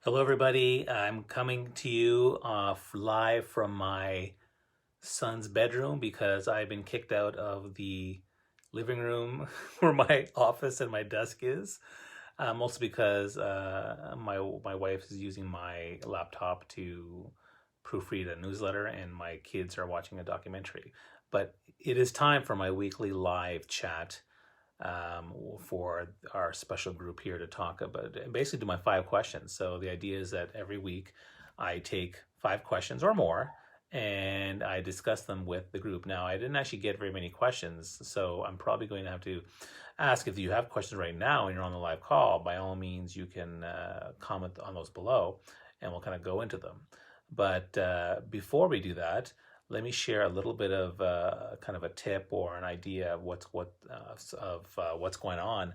Hello, everybody. I'm coming to you live from my son's bedroom because I've been kicked out of the living room where my office and my desk is. Mostly because my wife is using my laptop to proofread a newsletter, and my kids are watching a documentary. But it is time for my weekly live chat for our special group here to talk about basically do my 5 questions. So the idea is that every week I take 5 questions or more and I discuss them with the group. Now, I didn't actually get very many questions, so I'm probably going to have to ask if you have questions right now and you're on the live call. By all means, you can comment on those below and we'll kind of go into them. But before we do that, let me share a little bit of kind of a tip or an idea of what's going on.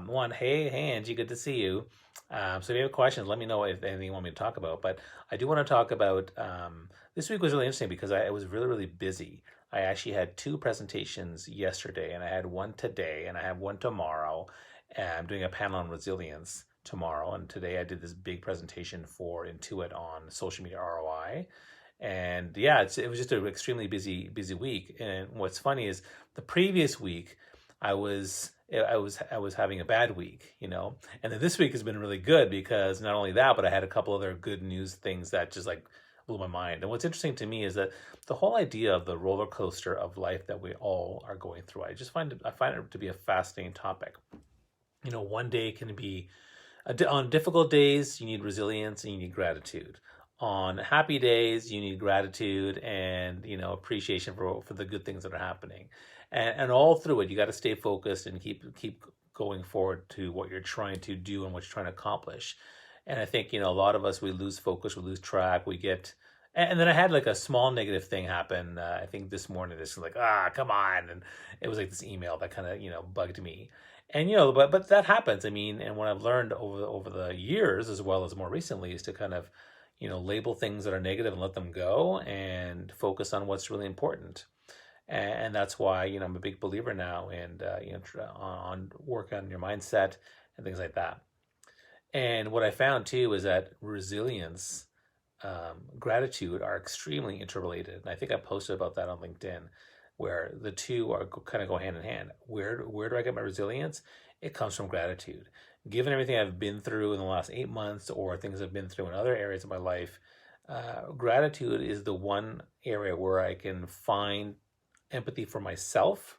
One, hey Angie, good to see you. So if you have questions, let me know if anything you want me to talk about. But I do want to talk about this week was really interesting because I was really busy. I actually had 2 presentations yesterday, and I had one today, and I have one tomorrow. And I'm doing a panel on resilience tomorrow, and today I did this big presentation for Intuit on social media ROI. And yeah, it was just an extremely busy week. And what's funny is the previous week I was having a bad week, and then this week has been really good because not only that, but I had a couple other good news things that just like blew my mind. And what's interesting to me is that the whole idea of the roller coaster of life that we all are going through, I find it to be a fascinating topic. One day can be on difficult days, you need resilience and you need gratitude. On happy days, you need gratitude and appreciation for the good things that are happening, and all through it, you got to stay focused and keep going forward to what you're trying to do and what you're trying to accomplish. And I think a lot of us, we lose focus, we lose track, we get. And then I had like a small negative thing happen. I think this morning, this was like, come on, and it was like this email that kind of bugged me. And but that happens. I mean, and what I've learned over the years, as well as more recently, is to kind of label things that are negative and let them go and focus on what's really important. And that's why I'm a big believer now in on work on your mindset and things like that. And what I found too is that resilience, gratitude are extremely interrelated. And I think I posted about that on LinkedIn, where the two are kind of go hand in hand. Where do I get my resilience? It comes from gratitude. Given everything I've been through in the last 8 months, or things I've been through in other areas of my life, gratitude is the one area where I can find empathy for myself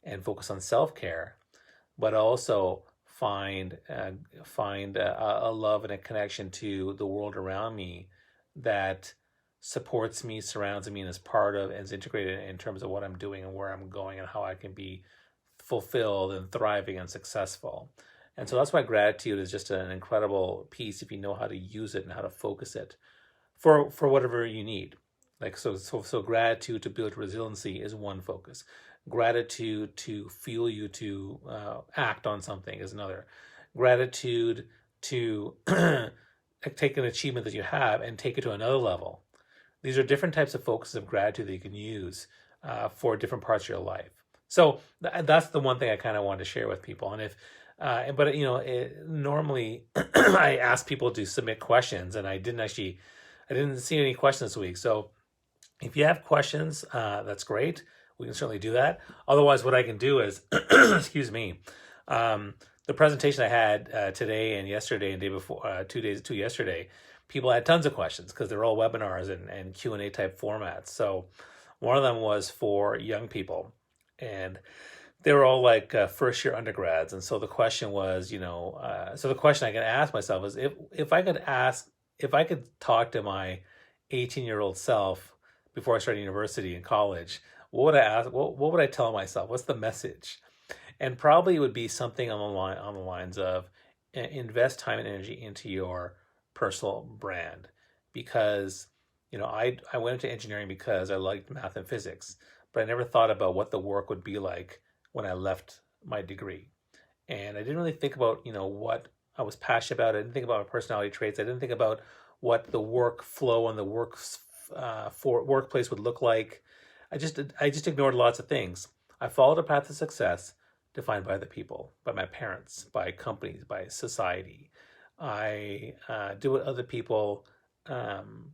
and focus on self-care, but also find a love and a connection to the world around me that supports me, surrounds me, and is part of and is integrated in terms of what I'm doing and where I'm going and how I can be fulfilled and thriving and successful. And so that's why gratitude is just an incredible piece if you know how to use it and how to focus it for whatever you need. Like so gratitude to build resiliency is one focus. Gratitude to fuel you to act on something is another. Gratitude to take an achievement that you have and take it to another level. These are different types of focuses of gratitude that you can use for different parts of your life. So that's the one thing I kind of wanted to share with people. And normally I ask people to submit questions, and I didn't see any questions this week. So if you have questions, that's great. We can certainly do that. Otherwise, what I can do is, excuse me, the presentation I had today and yesterday and day before, 2 yesterday, people had tons of questions because they're all webinars and Q&A type formats. So one of them was for young people, and they were all like first year undergrads. And so the question was, so the question I can ask myself is if I could talk to my 18-year-old self before I started university and college, what would I ask? What would I tell myself? What's the message? And probably it would be something on the lines of invest time and energy into your personal brand, because I went into engineering because I liked math and physics, but I never thought about what the work would be like when I left my degree. And I didn't really think about what I was passionate about. I didn't think about my personality traits. I didn't think about what the workflow and the workplace would look like. I just ignored lots of things. I followed a path of success defined by the people, by my parents, by companies, by society. I did what other people um,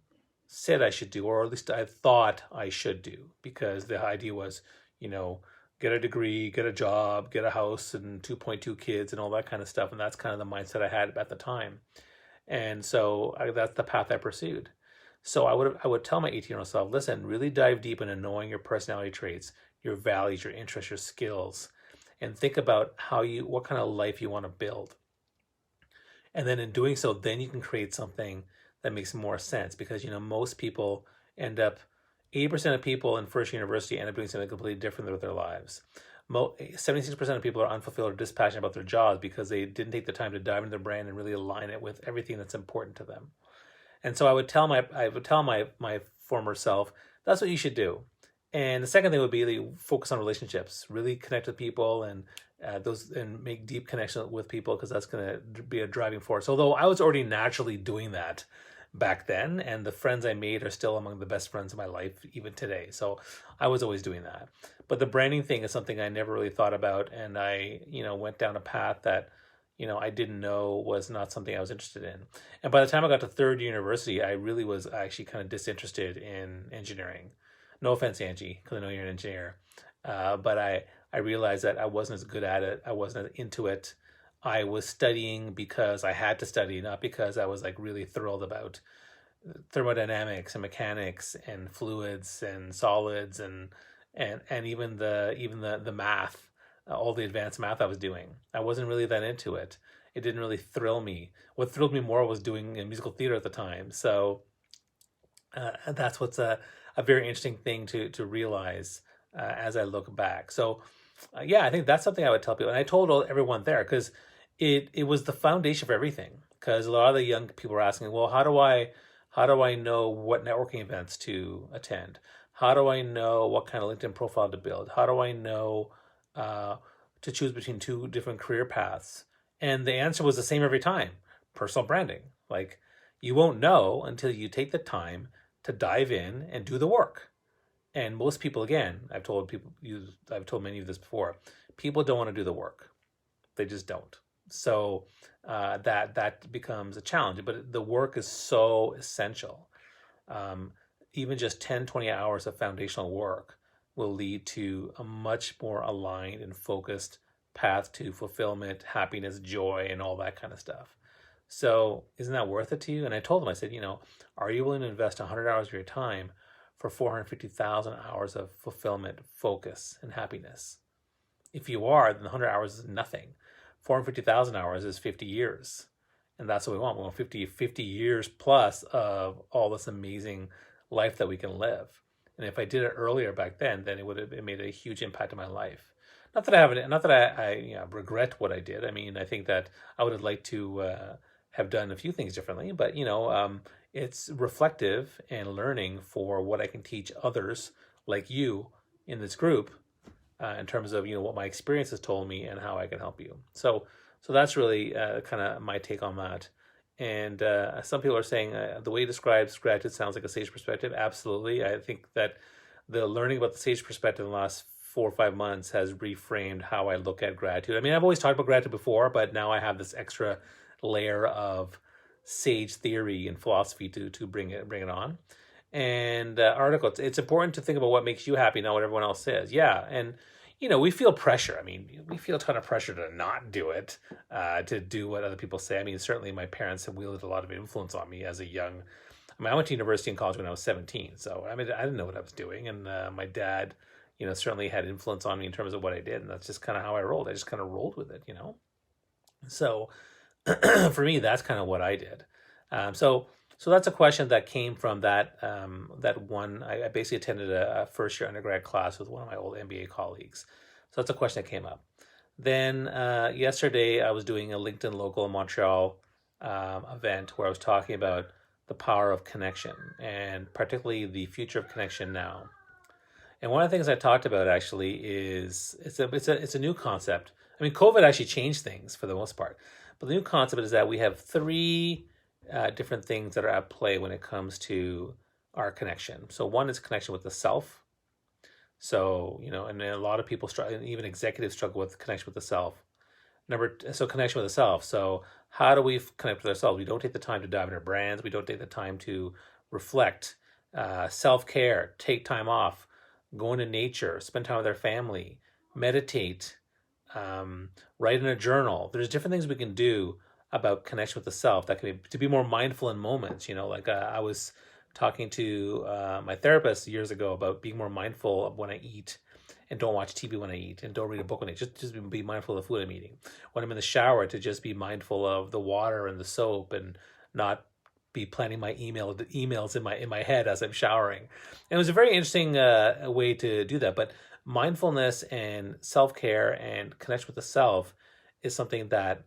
said I should do, or at least I thought I should do, because the idea was, you know, get a degree, get a job, get a house, and 2.2 kids, and all that kind of stuff. And that's kind of the mindset I had at the time. And so that's the path I pursued. So I would tell my 18-year-old self, listen, really dive deep into knowing your personality traits, your values, your interests, your skills, and think about what kind of life you want to build. And then in doing so, then you can create something that makes more sense, because most people end up 80% of people in first year university end up doing something completely different with their lives. 76% of people are unfulfilled or dispassionate about their jobs because they didn't take the time to dive into their brand and really align it with everything that's important to them. And so I would tell my former self, that's what you should do. And the second thing would be to focus on relationships, really connect with people, and make deep connection with people, because that's going to be a driving force. Although I was already naturally doing that back then, and the friends I made are still among the best friends of my life even today. So I was always doing that. But the branding thing is something I never really thought about, and I, went down a path that, I didn't know was not something I was interested in. And by the time I got to third year university, I really was actually kind of disinterested in engineering. No offense, Angie, because I know you're an engineer. But I realized that I wasn't as good at it. I wasn't as into it. I was studying because I had to study, not because I was like really thrilled about thermodynamics and mechanics and fluids and solids and even the math, all the advanced math I was doing. I wasn't really that into it. It didn't really thrill me. What thrilled me more was doing musical theater at the time. So that's what's a very interesting thing to realize as I look back. So yeah, I think that's something I would tell people, and I told everyone there, because it was the foundation for everything. Because a lot of the young people were asking, well, how do I know what networking events to attend? How do I know what kind of LinkedIn profile to build? How do I know to choose between two different career paths? And the answer was the same every time: personal branding. Like, you won't know until you take the time to dive in and do the work. And most people, again, I've told many of this before, people don't want to do the work. They just don't. So that becomes a challenge. But the work is so essential. Um, Even just 10, 20 hours of foundational work will lead to a much more aligned and focused path to fulfillment, happiness, joy, and all that kind of stuff. So isn't that worth it to you? And I told them, I said, are you willing to invest 100 hours of your time for 450,000 hours of fulfillment, focus, and happiness? If you are, then 100 hours is nothing. 450,000 hours is 50 years. And that's what we want. We want 50 years plus of all this amazing life that we can live. And if I did it earlier back then it would have made a huge impact in my life. Not that I regret what I did. I mean, I think that I would have liked to have done a few things differently, but it's reflective and learning for what I can teach others like you in this group, in terms of what my experience has told me and how I can help you. So that's really kind of my take on that. And some people are saying the way he describes gratitude sounds like a sage perspective. Absolutely. I think that the learning about the sage perspective in the last 4 or 5 months has reframed how I look at gratitude. I mean, I've always talked about gratitude before, but now I have this extra layer of sage theory and philosophy to bring it on. And article, it's important to think about what makes you happy, not what everyone else says. Yeah, and we feel pressure. I mean, we feel a ton of pressure to not do it, to do what other people say. I mean, certainly my parents have wielded a lot of influence on me as a young. I mean, I went to university and college when I was 17, so I mean, I didn't know what I was doing, and my dad, certainly had influence on me in terms of what I did, and that's just kind of how I rolled. I just kind of rolled with it. So for me, that's kind of what I did. So that's a question that came from that one. I basically attended a first year undergrad class with one of my old MBA colleagues. So that's a question that came up. Then yesterday I was doing a LinkedIn Local in Montreal event where I was talking about the power of connection, and particularly the future of connection now. And one of the things I talked about actually is it's a new concept. I mean, COVID actually changed things for the most part, but the new concept is that we have three different things that are at play when it comes to our connection. So one is connection with the self. So and a lot of people struggle, even executives struggle with connection with the self. So connection with the self. So how do we connect with ourselves? We don't take the time to dive into our brands. We don't take the time to reflect, self-care, take time off, go into nature, spend time with our family, meditate, write in a journal. There's different things we can do about connection with the self that can be to be more mindful in moments. Like I was talking to my therapist years ago about being more mindful of when I eat, and don't watch TV when I eat, and don't read a book when I eat. Just be mindful of the food I'm eating. When I'm in the shower, to just be mindful of the water and the soap, and not be planning my emails in my head as I'm showering. And it was a very interesting way to do that. But mindfulness and self care and connection with the self is something that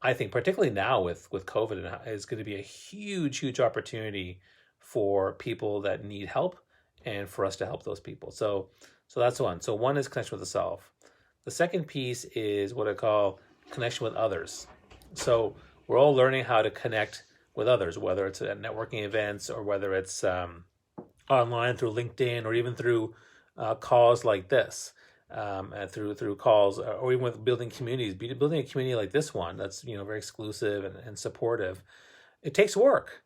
I think, particularly now with COVID, is going to be a huge opportunity for people that need help, and for us to help those people. So that's one. So one is connection with the self. The second piece is what I call connection with others. So we're all learning how to connect with others, whether it's at networking events, or whether it's online through LinkedIn, or even through calls like this, through calls, or even with building communities. Building a community like this one that's very exclusive and supportive. It takes work,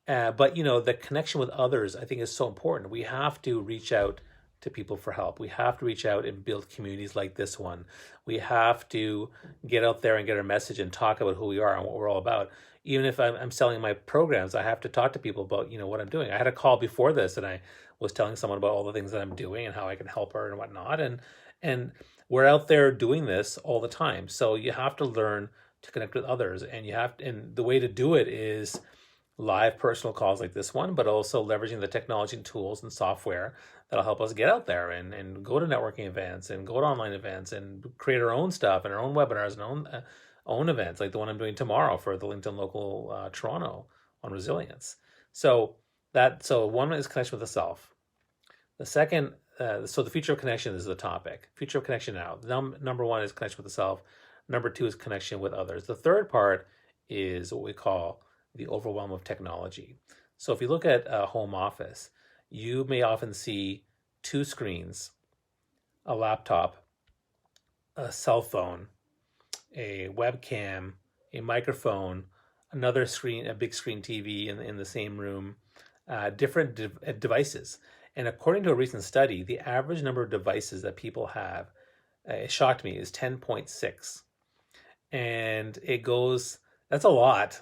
but the connection with others, I think, is so important. We have to reach out to people for help. We have to reach out and build communities like this one. We have to get out there and get our message and talk about who we are and what we're all about. Even if I'm selling my programs, I have to talk to people about what I'm doing. I had a call before this, and I was telling someone about all the things that I'm doing and how I can help her and whatnot. And we're out there doing this all the time. So you have to learn to connect with others, and the way to do it is live personal calls like this one, but also leveraging the technology and tools and software that'll help us get out there and go to networking events and go to online events and create our own stuff and our own webinars and own events, like the one I'm doing tomorrow for the LinkedIn Local Toronto on resilience. So one is connection with the self. The second, so the future of connection is the topic. Future of connection now. Number one is connection with the self. Number two is connection with others. The third part is what we call the overwhelm of technology. So if you look at a home office, you may often see two screens, a laptop, a cell phone, a webcam, a microphone, another screen, a big screen TV in the same room, different devices. And according to a recent study, the average number of devices that people have, it shocked me, is 10.6. And that's a lot.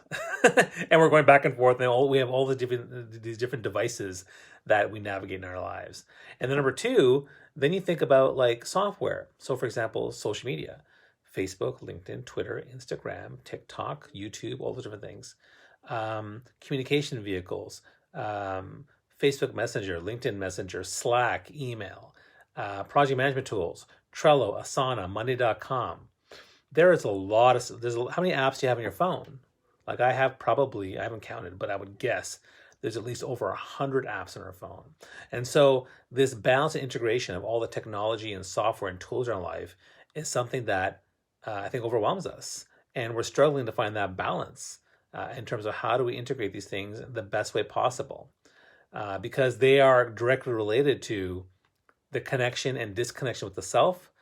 And we're going back and forth, and we have all these different devices that we navigate in our lives. And then number two, then you think about like software. So for example, social media, Facebook, LinkedIn, Twitter, Instagram, TikTok, YouTube, all those different things. Communication vehicles, Facebook Messenger, LinkedIn Messenger, Slack, email, project management tools, Trello, Asana, Monday.com. There is a lot of, how many apps do you have on your phone? Like I haven't counted, but I would guess there's at least over 100 apps on our phone. And so this balance and integration of all the technology and software and tools in our life is something that I think overwhelms us. And we're struggling to find that balance in terms of how do we integrate these things the best way possible, because they are directly related to the connection and disconnection with the self,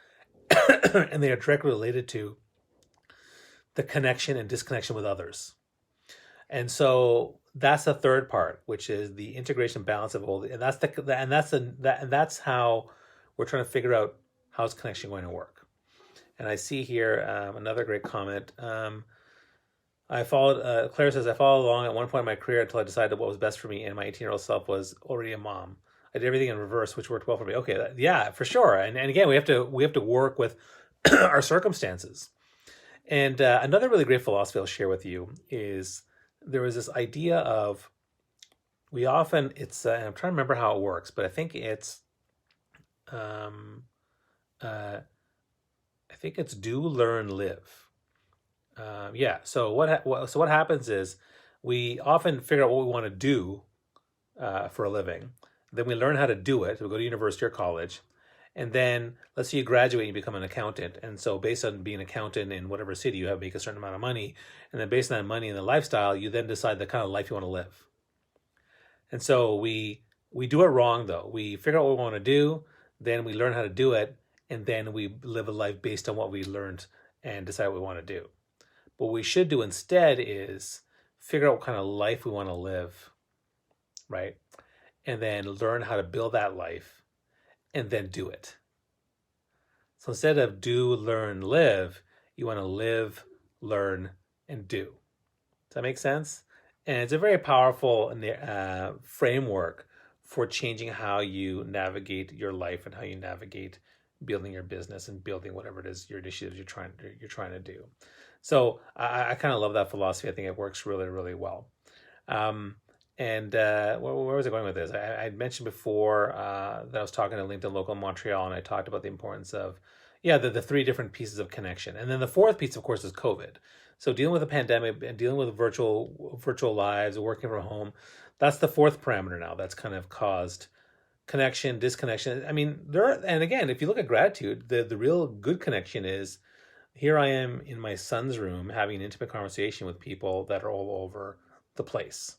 and they are directly related to the connection and disconnection with others. And so that's the third part, which is the integration balance of all, and that's how we're trying to figure out how's connection going to work. And I see here another great comment. Claire says, I followed along at one point in my career until I decided what was best for me, and my 18-year-old self was already a mom. I did everything in reverse, which worked well for me. Okay, yeah, for sure. And again, we have to work with our circumstances. And another really great philosophy I'll share with you is there was this idea of, we often, it's, I'm trying to remember how it works, but I think it's do, learn, live. So what happens is we often figure out what we want to do for a living. Then we learn how to do it. We go to university or college. And then let's say you graduate and you become an accountant. And so based on being an accountant in whatever city, you have to make a certain amount of money. And then based on that money and the lifestyle, you then decide the kind of life you want to live. And so we do it wrong, though. We figure out what we want to do, then we learn how to do it, and then we live a life based on what we learned and decide what we want to do. What we should do instead is figure out what kind of life we want to live, right? And then learn how to build that life and then do it. So instead of do, learn, live, you want to live, learn, and do. Does that make sense? And it's a very powerful framework for changing how you navigate your life and how you navigate building your business and building whatever it is your initiatives you're trying to do. So I kind of love that philosophy. I think it works really, really well. Where was I going with this? I mentioned before that I was talking to LinkedIn Local in Montreal, and I talked about the importance of, the three different pieces of connection. And then the fourth piece, of course, is COVID. So dealing with the pandemic and dealing with virtual lives, working from home, that's the fourth parameter now that's kind of caused connection, disconnection. I mean, and again, if you look at gratitude, the real good connection is here I am in my son's room having an intimate conversation with people that are all over the place,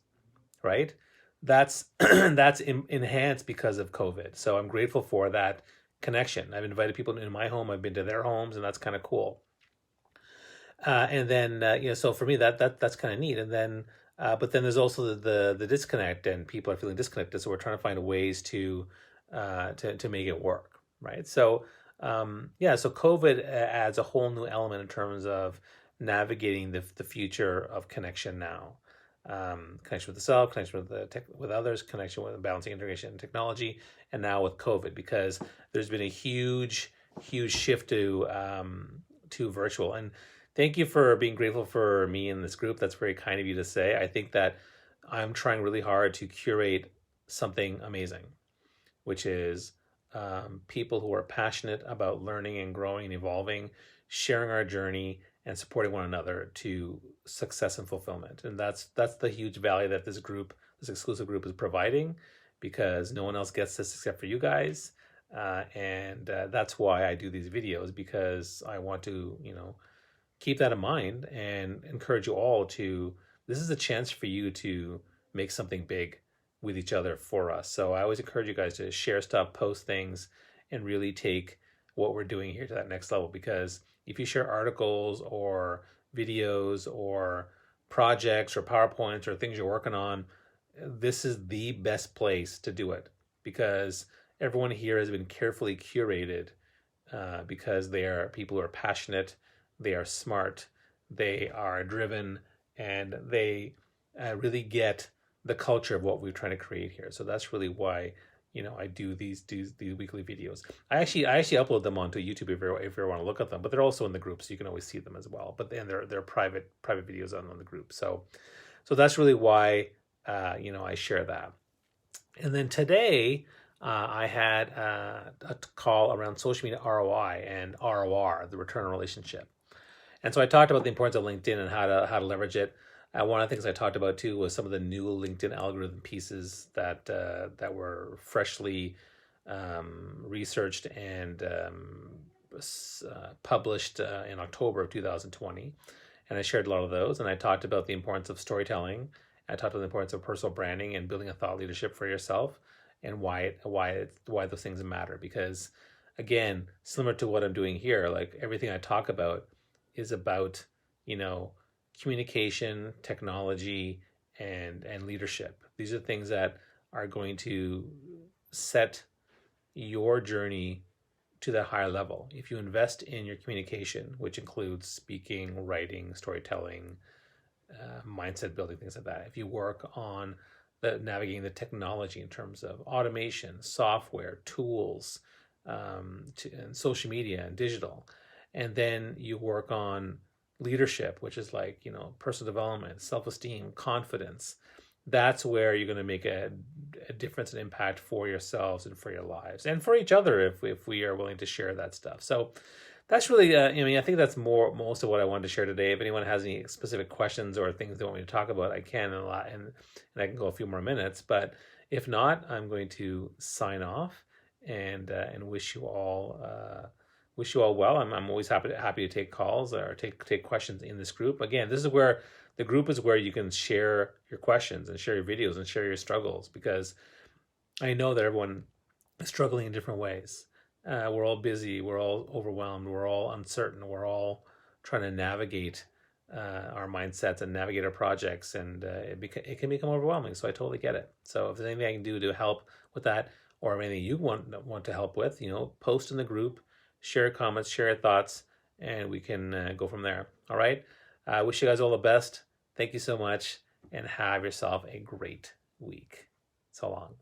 right? That's that's enhanced because of COVID. So I'm grateful for that connection. I've invited people in my home. I've been to their homes, and that's kind of cool. And then so for me that's kind of neat. And then but then there's also the disconnect, and people are feeling disconnected. So we're trying to find ways to make it work, right? So so COVID adds a whole new element in terms of navigating the future of connection now. Connection with the self, connection with others, connection with balancing integration and technology, and now with COVID, because there's been a huge shift to virtual. And thank you for being grateful for me in this group. That's very kind of you to say. I think that I'm trying really hard to curate something amazing, which is people who are passionate about learning and growing and evolving, sharing our journey, and supporting one another to success and fulfillment. And that's the huge value that this exclusive group is providing, because no one else gets this except for you guys. And that's why I do these videos, because I want to, keep that in mind and encourage you all this is a chance for you to make something big with each other for us. So I always encourage you guys to share stuff, post things, and really take what we're doing here to that next level. Because if you share articles or videos or projects or PowerPoints or things you're working on, this is the best place to do it, because everyone here has been carefully curated because they are people who are passionate, they are smart, they are driven, and they really get the culture of what we're trying to create here. So that's really why I do these weekly videos. I actually upload them onto YouTube if you want to look at them, but they're also in the group, so you can always see them as well. But then they're private videos on the group. So that's really why I share that. And then today I had a call around social media ROI and ROR, the return on relationship. And so I talked about the importance of LinkedIn and how to leverage it. One of the things I talked about too was some of the new LinkedIn algorithm pieces that were freshly researched and published in October of 2020. And I shared a lot of those. And I talked about the importance of storytelling. I talked about the importance of personal branding and building a thought leadership for yourself, and why those things matter. Because again, similar to what I'm doing here, like everything I talk about is about communication, technology, and leadership. These are things that are going to set your journey to that higher level. If you invest in your communication, which includes speaking, writing, storytelling, mindset building, things like that. If you work on navigating the technology in terms of automation, software, tools, and social media and digital, and then you work on leadership, which is like personal development, self-esteem, confidence, that's where you're going to make a difference and impact for yourselves and for your lives and for each other if we are willing to share that stuff. So that's really I think that's most of what I wanted to share today. If anyone has any specific questions or things they want me to talk about, I can, and I can go a few more minutes. But if not, I'm going to sign off and wish you all well. I'm always happy to take calls or take questions in this group. Again, this is where the group is where you can share your questions and share your videos and share your struggles, because I know that everyone is struggling in different ways. We're all busy, we're all overwhelmed, we're all uncertain, we're all trying to navigate our mindsets and navigate our projects, and it can become overwhelming. So I totally get it. So if there's anything I can do to help with that, or anything you want to help with, post in the group, share comments, share thoughts, and we can go from there. All right. I wish you guys all the best. Thank you so much, and have yourself a great week. So long.